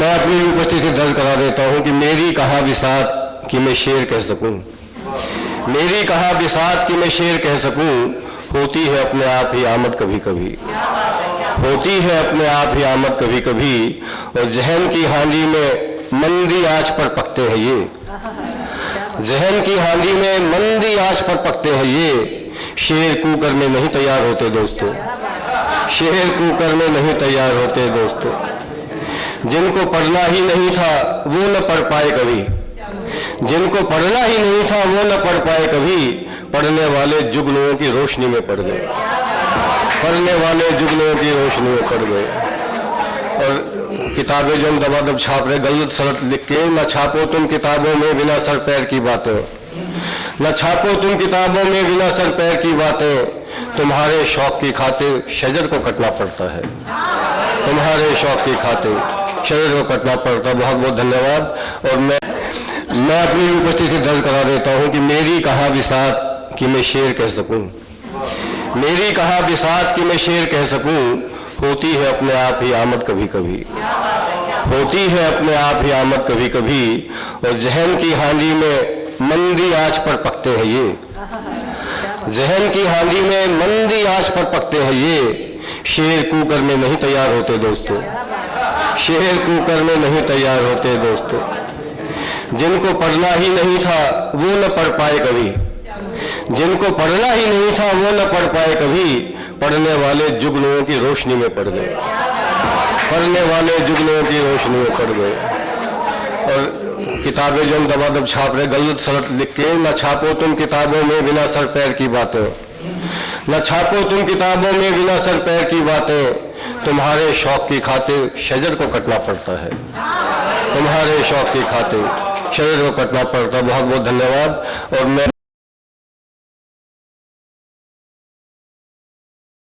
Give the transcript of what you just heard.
मैं अपनी उपस्थिति दर्ज करा देता हूं कि मेरी कहा बिसात कि मैं शेर कह सकूं, मेरी कहा बिसात कि मैं शेर कह सकूं, होती है अपने आप ही आमद कभी कभी, होती है अपने आप ही आमद कभी कभी। और जहन की हांडी में मंदी आंच पर पकते हैं ये, जहन की हांडी में मंदी आंच पर पकते हैं ये। शेर कूकर में नहीं तैयार होते दोस्तों, शेर कूकर में नहीं तैयार होते दोस्तों। जिनको पढ़ना ही नहीं था वो न पढ़ पाए कभी, जिनको पढ़ना ही नहीं था वो न पढ़ पाए कभी। पढ़ने वाले जुगनुओं की रोशनी में पढ़ गए, पढ़ने वाले जुगनुओं की रोशनी में पढ़ गए। और किताबें जो हम दबादब छाप रहे गलत सलत लिख के, न छापो तुम किताबों में बिना सर पैर की बातें, न छापो तुम किताबों में बिना सर पैर की बातें। तुम्हारे शौक की खातिर शजर को कटना पड़ता है, तुम्हारे शौक की खातिर शजर को कटना पड़ता है। बहुत बहुत धन्यवाद। और मैं अपनी उपस्थिति दर्ज करा देता हूं कि मेरी कहा बिसात कि मैं शेर कह सकूं, मेरी कहा बिसात कि मैं शेर कह सकूं, होती है अपने आप ही आमद कभी कभी, होती है अपने आप ही आमद कभी कभी। और जहन की हांडी में मंदी आंच पर पकते हैं ये, जहन की हांडी में मंदी आंच पर पकते हैं ये। शेर कूकर में नहीं तैयार होते दोस्तों, शेर कूकर में नहीं तैयार होते दोस्तों। जिनको पढ़ना ही नहीं था वो न पढ़ पाए कभी, जिनको पढ़ना ही नहीं था वो न पढ़ पाए कभी। पढ़ने वाले जुगनुओं की रोशनी में पढ़ गए, पढ़ने वाले जुगनुओं की रोशनी में पढ़ गए। और किताबें जो हम दबादब छाप रहे गलत सलत लिख के, न छापो तुम किताबों में बिना सर पैर की बातें, न छापो तुम किताबों में बिना सर पैर की बातें। तुम्हारे शौक की खातिर शजर को कटना पड़ता है, तुम्हारे शौक की खातिर शजर को कटना पड़ता है। बहुत बहुत धन्यवाद। और मैं